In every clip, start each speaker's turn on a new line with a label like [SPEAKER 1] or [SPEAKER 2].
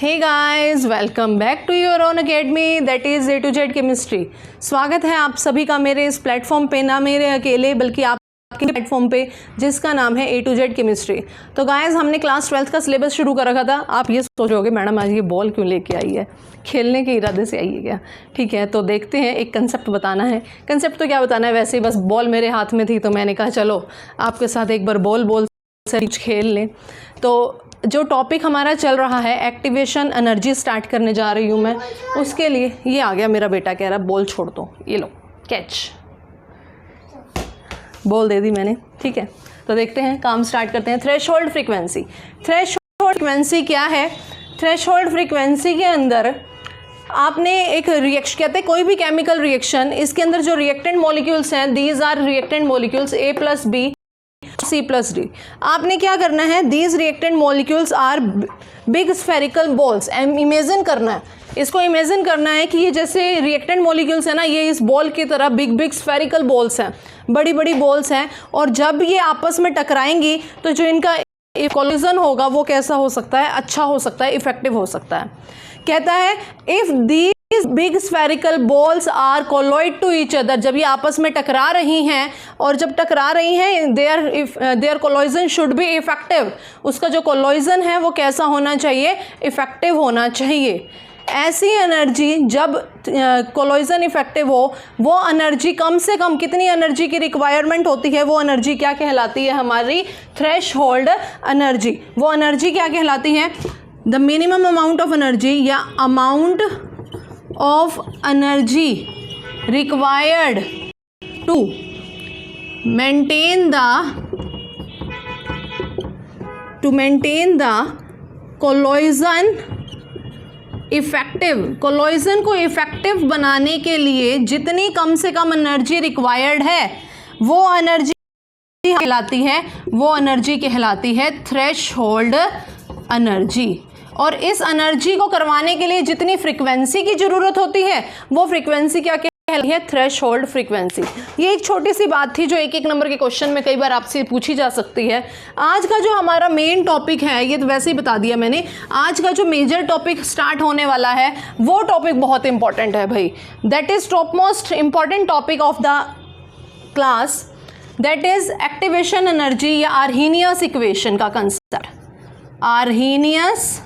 [SPEAKER 1] Hey guys, welcome back to your own academy that is A to Z chemistry. स्वागत है आप सभी का मेरे इस प्लेटफॉर्म पे, ना मेरे अकेले बल्कि आपके प्लेटफॉर्म पे जिसका नाम है A to Z केमिस्ट्री। तो गाइस, हमने क्लास 12th का सिलेबस शुरू कर रखा था। आप ये सोच रहे होगे मैडम आज ये बॉल क्यों लेके आई है, खेलने के इरादे से आई है क्या? ठीक है, तो देखते हैं। एक कंसेप्ट बताना है। कंसेप्ट तो क्या बताना है, वैसे ही बस बॉल मेरे हाथ में थी तो मैंने कहा चलो आपके साथ एक बार बॉल से खेल लें। तो जो टॉपिक हमारा चल रहा है एक्टिवेशन एनर्जी स्टार्ट करने जा रही हूँ मैं। उसके लिए ये आ गया मेरा बेटा, कह रहा बॉल छोड़ दो, ये लो कैच, बॉल दे दी मैंने। ठीक है, तो देखते हैं, काम स्टार्ट करते हैं। Threshold frequency. थ्रेशोल्ड फ्रीक्वेंसी क्या है? थ्रेशोल्ड फ्रीक्वेंसी के अंदर आपने एक रिएक्शन, कहते हैं कोई भी केमिकल रिएक्शन, इसके अंदर जो रिएक्टेंट मॉलिक्यूल्स हैं, these are reactant molecules A + B C + D। आपने क्या करना है, these reactant molecules are big spherical balls. Imagine करना है, इसको इमेजिन करना है कि ये जैसे रिएक्टेंट मॉलिक्यूल्स है ना, ये इस बॉल की तरह बिग स्फेरिकल बॉल्स हैं, बड़ी बड़ी बॉल्स हैं। और जब ये आपस में टकराएंगी तो जो इनका कोलिजन होगा वो कैसा हो सकता है? अच्छा हो सकता है, इफेक्टिव हो सकता है। कहता है if the big spherical balls are collide to each other, जब ये आपस में टकरा रही हैं, और जब टकरा रही हैं देयर कोलॉइजन शुड बी इफेक्टिव। उसका जो कोलॉइजन है वो कैसा होना चाहिए? इफेक्टिव होना चाहिए। ऐसी एनर्जी जब कोलॉइजन इफेक्टिव हो, वो एनर्जी कम से कम कितनी एनर्जी की रिक्वायरमेंट होती है? वो एनर्जी क्या कहलाती है? हमारी थ्रेशहोल्ड एनर्जी। वो एनर्जी क्या कहलाती है? The minimum amount of energy या amount of energy required to maintain the collision effective। collision को इफेक्टिव बनाने के लिए जितनी कम से कम एनर्जी रिक्वायर्ड है वो एनर्जी कहलाती है थ्रेशहोल्ड एनर्जी। और इस एनर्जी को करवाने के लिए जितनी फ्रीक्वेंसी की ज़रूरत होती है वो फ्रीक्वेंसी क्या कहलाती है? Threshold frequency. ये एक छोटी सी बात थी जो एक नंबर के क्वेश्चन में कई बार आपसे पूछी जा सकती है। आज का जो हमारा मेन टॉपिक है, ये तो वैसे ही बता दिया मैंने, आज का जो मेजर टॉपिक स्टार्ट होने वाला है वो टॉपिक बहुत इंपॉर्टेंट है भाई। That is top most important topic of the class, that is activation energy या आर्हीनियस इक्वेशन का कंसेप्ट। आर्हीनियस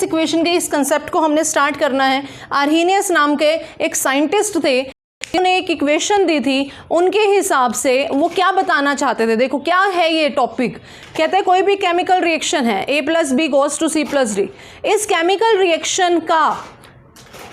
[SPEAKER 1] इक्वेशन के इस कंसेप्ट को हमने स्टार्ट करना है। आर्हीनियस नाम के एक साइंटिस्ट थे, उन्होंने एक इक्वेशन दी थी। उनके हिसाब से वो क्या बताना चाहते थे, देखो क्या है ये टॉपिक। कहते हैं कोई भी केमिकल रिएक्शन है, A + B goes to C + D। इस केमिकल रिएक्शन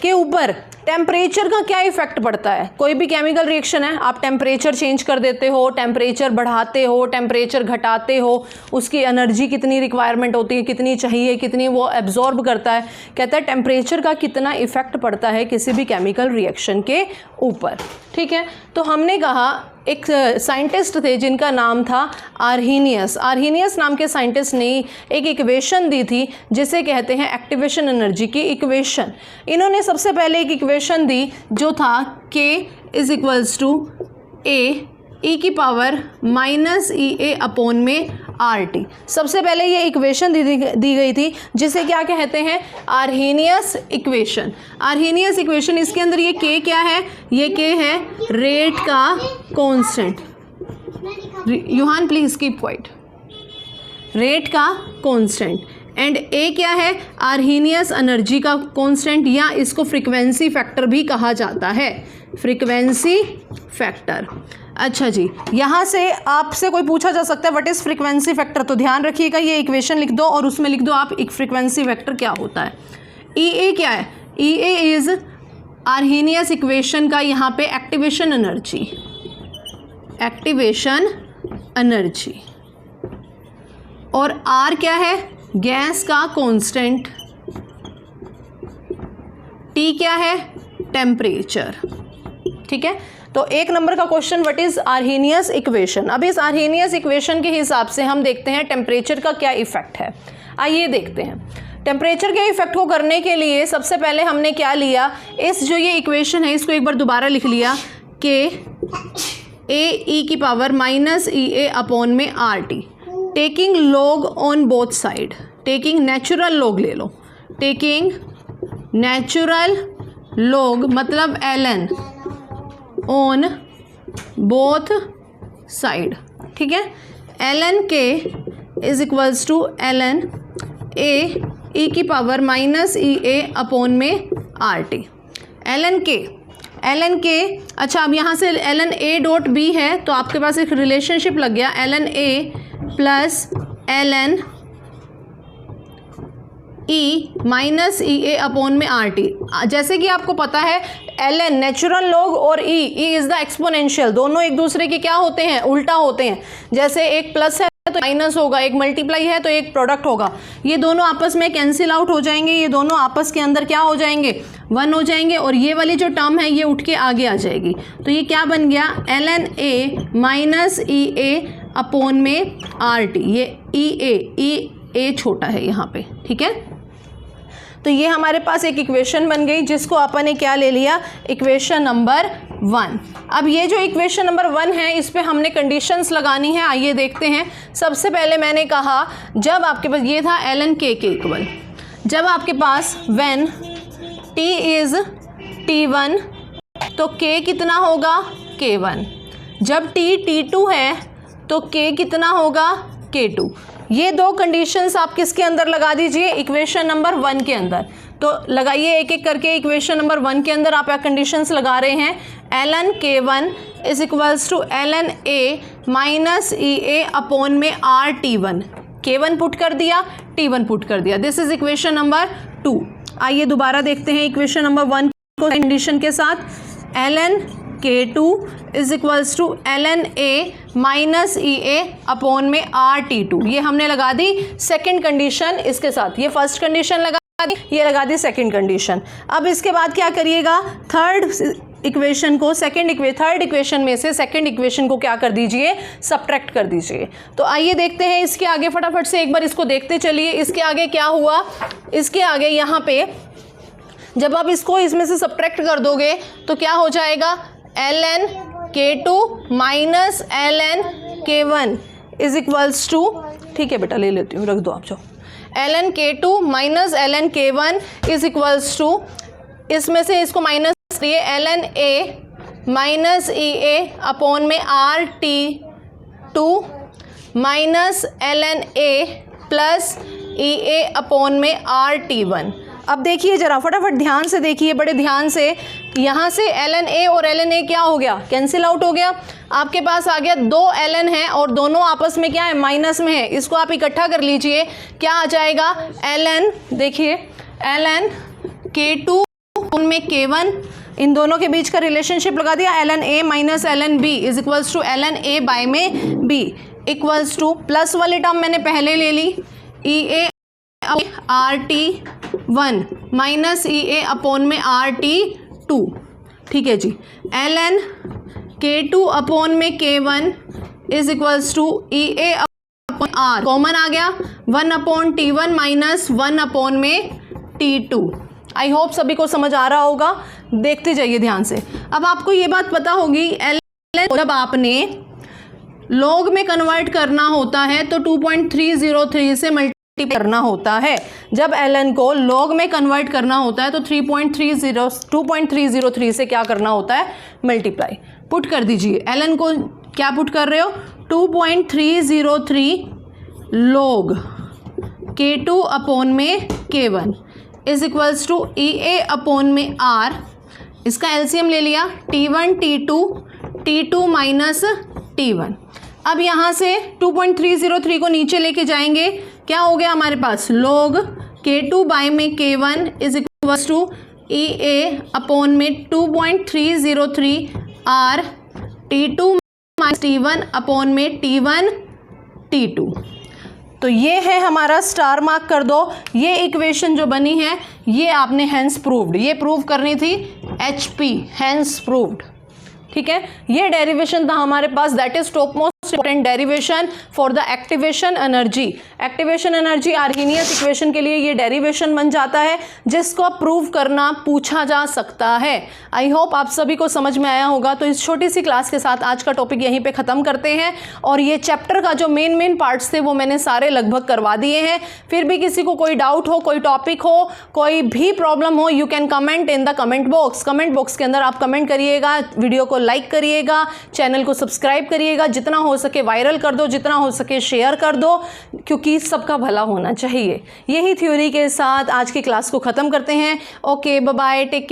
[SPEAKER 1] के ऊपर टेम्परेचर का क्या इफेक्ट पड़ता है? कोई भी केमिकल रिएक्शन है, आप टेम्परेचर चेंज कर देते हो, टेम्परेचर बढ़ाते हो, टेम्परेचर घटाते हो, उसकी एनर्जी कितनी रिक्वायरमेंट होती है, कितनी चाहिए, कितनी वो एब्जॉर्ब करता है। कहता है टेम्परेचर का कितना इफेक्ट पड़ता है किसी भी केमिकल रिएक्शन के ऊपर। ठीक है, तो हमने कहा एक साइंटिस्ट थे जिनका नाम था आर्हीनियस। आर्हीनियस नाम के साइंटिस्ट ने एक इक्वेशन दी थी जिसे कहते हैं एक्टिवेशन एनर्जी की इक्वेशन। इन्होंने सबसे पहले एक इक्वेशन दी जो था K = A (-EA/RT। सबसे पहले ये इक्वेशन दी गई थी जिसे क्या कहते हैं? Arrhenius equation. आर्हीनियस इक्वेशन, इसके अंदर ये K क्या है? ये K है रेट का कांस्टेंट। यूहान प्लीज कीप क्वाइट। रेट का कांस्टेंट। एंड A क्या है? आर्हीनियस एनर्जी का कांस्टेंट, या इसको फ्रीक्वेंसी फैक्टर भी कहा जाता है। Frequency factor. अच्छा जी, यहाँ से आपसे कोई पूछा जा सकता है व्हाट इज़ फ्रीक्वेंसी फैक्टर, तो ध्यान रखिएगा ये इक्वेशन लिख दो और उसमें लिख दो आप एक फ्रीक्वेंसी फैक्टर क्या होता है। EA क्या है? EA इज़ आर्हीनियस इक्वेशन का यहाँ पे एक्टिवेशन एनर्जी। और R क्या है? गैस का कांस्टेंट। T क्या है? टेम्परेचर। ठीक है, तो एक नंबर का question what is Arrhenius equation. अब इस आर्हीनियस इक्वेशन के हिसाब से हम देखते हैं टेम्परेचर का क्या इफेक्ट है। आइए देखते हैं। टेम्परेचर के इफेक्ट को करने के लिए सबसे पहले हमने क्या लिया, इस जो ये इक्वेशन है इसको एक बार दोबारा लिख लिया कि a e की power minus E A upon में R T. Taking log on both side, taking natural log ले लो, टेकिंग नेचुरल log मतलब ln ऑन बोथ साइड, ठीक है। ln k is equals to ln a e की power minus E A upon में R T. ln k अच्छा, अब यहाँ से ln a डॉट b है तो आपके पास एक रिलेशनशिप लग गया, ln a plus ln e minus E A upon में आर टी। जैसे कि आपको पता है ln नेचुरल लॉग और e इज़ द एक्सपोनेंशियल, दोनों एक दूसरे के क्या होते हैं, उल्टा होते हैं। जैसे एक प्लस है तो माइनस होगा, एक मल्टीप्लाई है तो एक प्रोडक्ट होगा, ये दोनों आपस में कैंसिल आउट हो जाएंगे, ये दोनों आपस के अंदर क्या हो जाएंगे, 1 हो जाएंगे, और ये वाली जो टर्म है ये उठ के आगे आ जाएगी। तो ये क्या बन गया, ln a minus E A upon में आर टी। ये ई ए छोटा है यहाँ पे, ठीक है। तो ये हमारे पास एक इक्वेशन बन गई जिसको अपन ने क्या ले लिया, इक्वेशन नंबर 1। अब ये जो इक्वेशन नंबर 1 है इस पे हमने कंडीशंस लगानी है, आइए देखते हैं। सबसे पहले मैंने कहा जब आपके पास ये था ln k के इक्वल, जब आपके पास व्हेन t इज़ t1 तो k कितना होगा, k1। जब t t2 है तो k कितना होगा, k2। ये दो कंडीशंस आप किसके अंदर लगा दीजिए, इक्वेशन नंबर 1 के अंदर। तो लगाइए एक एक करके, इक्वेशन नंबर 1 के अंदर आप कंडीशंस लगा रहे हैं। ln k1 is equals to ln a minus E A upon में आर t1। k1 पुट कर दिया, t1 पुट कर दिया, दिस इज इक्वेशन नंबर 2। आइए दोबारा देखते हैं इक्वेशन नंबर 1 को कंडीशन के साथ। ln k2 is equals to ln a minus E A upon में आर t2। ये हमने लगा दी सेकेंड कंडीशन इसके साथ, ये फर्स्ट कंडीशन लगा दी, ये लगा दी सेकेंड कंडीशन। अब इसके बाद क्या करिएगा, थर्ड इक्वेशन को थर्ड इक्वेशन में से सेकेंड इक्वेशन को क्या कर दीजिए, सब्ट्रैक्ट कर दीजिए। तो आइए देखते हैं इसके आगे, फटाफट से एक बार इसको देखते चलिए। इसके आगे क्या हुआ, इसके आगे यहाँ पे जब आप इसको इसमें से सब्ट्रैक्ट कर दोगे तो क्या हो जाएगा, ln k2 minus ln k1 is equals to, ठीक है बेटा ले लेती हूँ, रख दो आप जो, ln k2 minus ln k1 is equals to, इसमें से इसको माइनस दिए ln a minus E A upon में R t2 minus ln a plus E A upon में आर t1। अब देखिए जरा फटाफट ध्यान से देखिए, बड़े ध्यान से, यहाँ से ln a और ln a क्या हो गया, कैंसिल आउट हो गया। आपके पास आ गया 2 ln है और दोनों आपस में क्या है, माइनस में है। इसको आप इकट्ठा कर लीजिए, क्या आ जाएगा, ln, देखिए ln k2 उनमें k1, इन दोनों के बीच का रिलेशनशिप लगा दिया, ln a minus ln b is equals to ln a by में b इक्वल्स टू, प्लस वाली टर्म मैंने पहले ले ली, E A R T 1 minus E A upon में आर टी 2, ठीक है जी। ln k2 अपॉन में k1 is equals to E A upon R, common आ गया, 1 अपॉन t1 माइनस 1 अपॉन में t2। आई होप सभी को समझ आ रहा होगा, देखते जाइए ध्यान से। अब आपको ये बात पता होगी, ln जब आपने लॉग में कन्वर्ट करना होता है तो 2.303 से मल्टीप्लाई करना होता है। जब ln को लॉग में कन्वर्ट करना होता है तो 2.303 से क्या करना होता है, मल्टीप्लाई। पुट कर दीजिए, ln को क्या पुट कर रहे हो, 2.303 लॉग k2 अपॉन में k1 is equals to E A upon में r, इसका एलसीएम ले लिया, t1 t2 माइनस t1। अब यहाँ से 2.303 को नीचे लेके जाएंगे, क्या हो गया हमारे पास, log k2 बाय में k1 is equals to E A upon में 2.303 r t2 minus t1 upon में t1 t2। तो ये है हमारा, स्टार मार्क कर दो। ये इक्वेशन जो बनी है ये आपने हेंस प्रूव्ड, ये प्रूव करनी थी HP, हेंस प्रूव्ड, ठीक है। ये डेरिवेशन था हमारे पास, that is top most most important derivation for the activation energy. Activation energy Arrhenius equation के लिए ये डेरिवेशन बन जाता है जिसको प्रूव करना पूछा जा सकता है। आई होप आप सभी को समझ में आया होगा। तो इस छोटी सी क्लास के साथ आज का टॉपिक यहीं पे ख़त्म करते हैं और ये चैप्टर का जो मेन पार्ट्स थे वो मैंने सारे लगभग करवा दिए हैं। फिर भी किसी को कोई डाउट हो, कोई टॉपिक हो, कोई भी प्रॉब्लम हो, you can comment in the comment box. Comment box के अंदर आप कमेंट करिएगा, वीडियो को लाइक करिएगा, चैनल को सब्सक्राइब करिएगा, जितना हो सके वायरल कर दो, जितना हो सके शेयर कर दो, क्योंकि सबका भला होना चाहिए। यही थ्योरी के साथ आज की क्लास को ख़त्म करते हैं। Okay, bye bye, take care.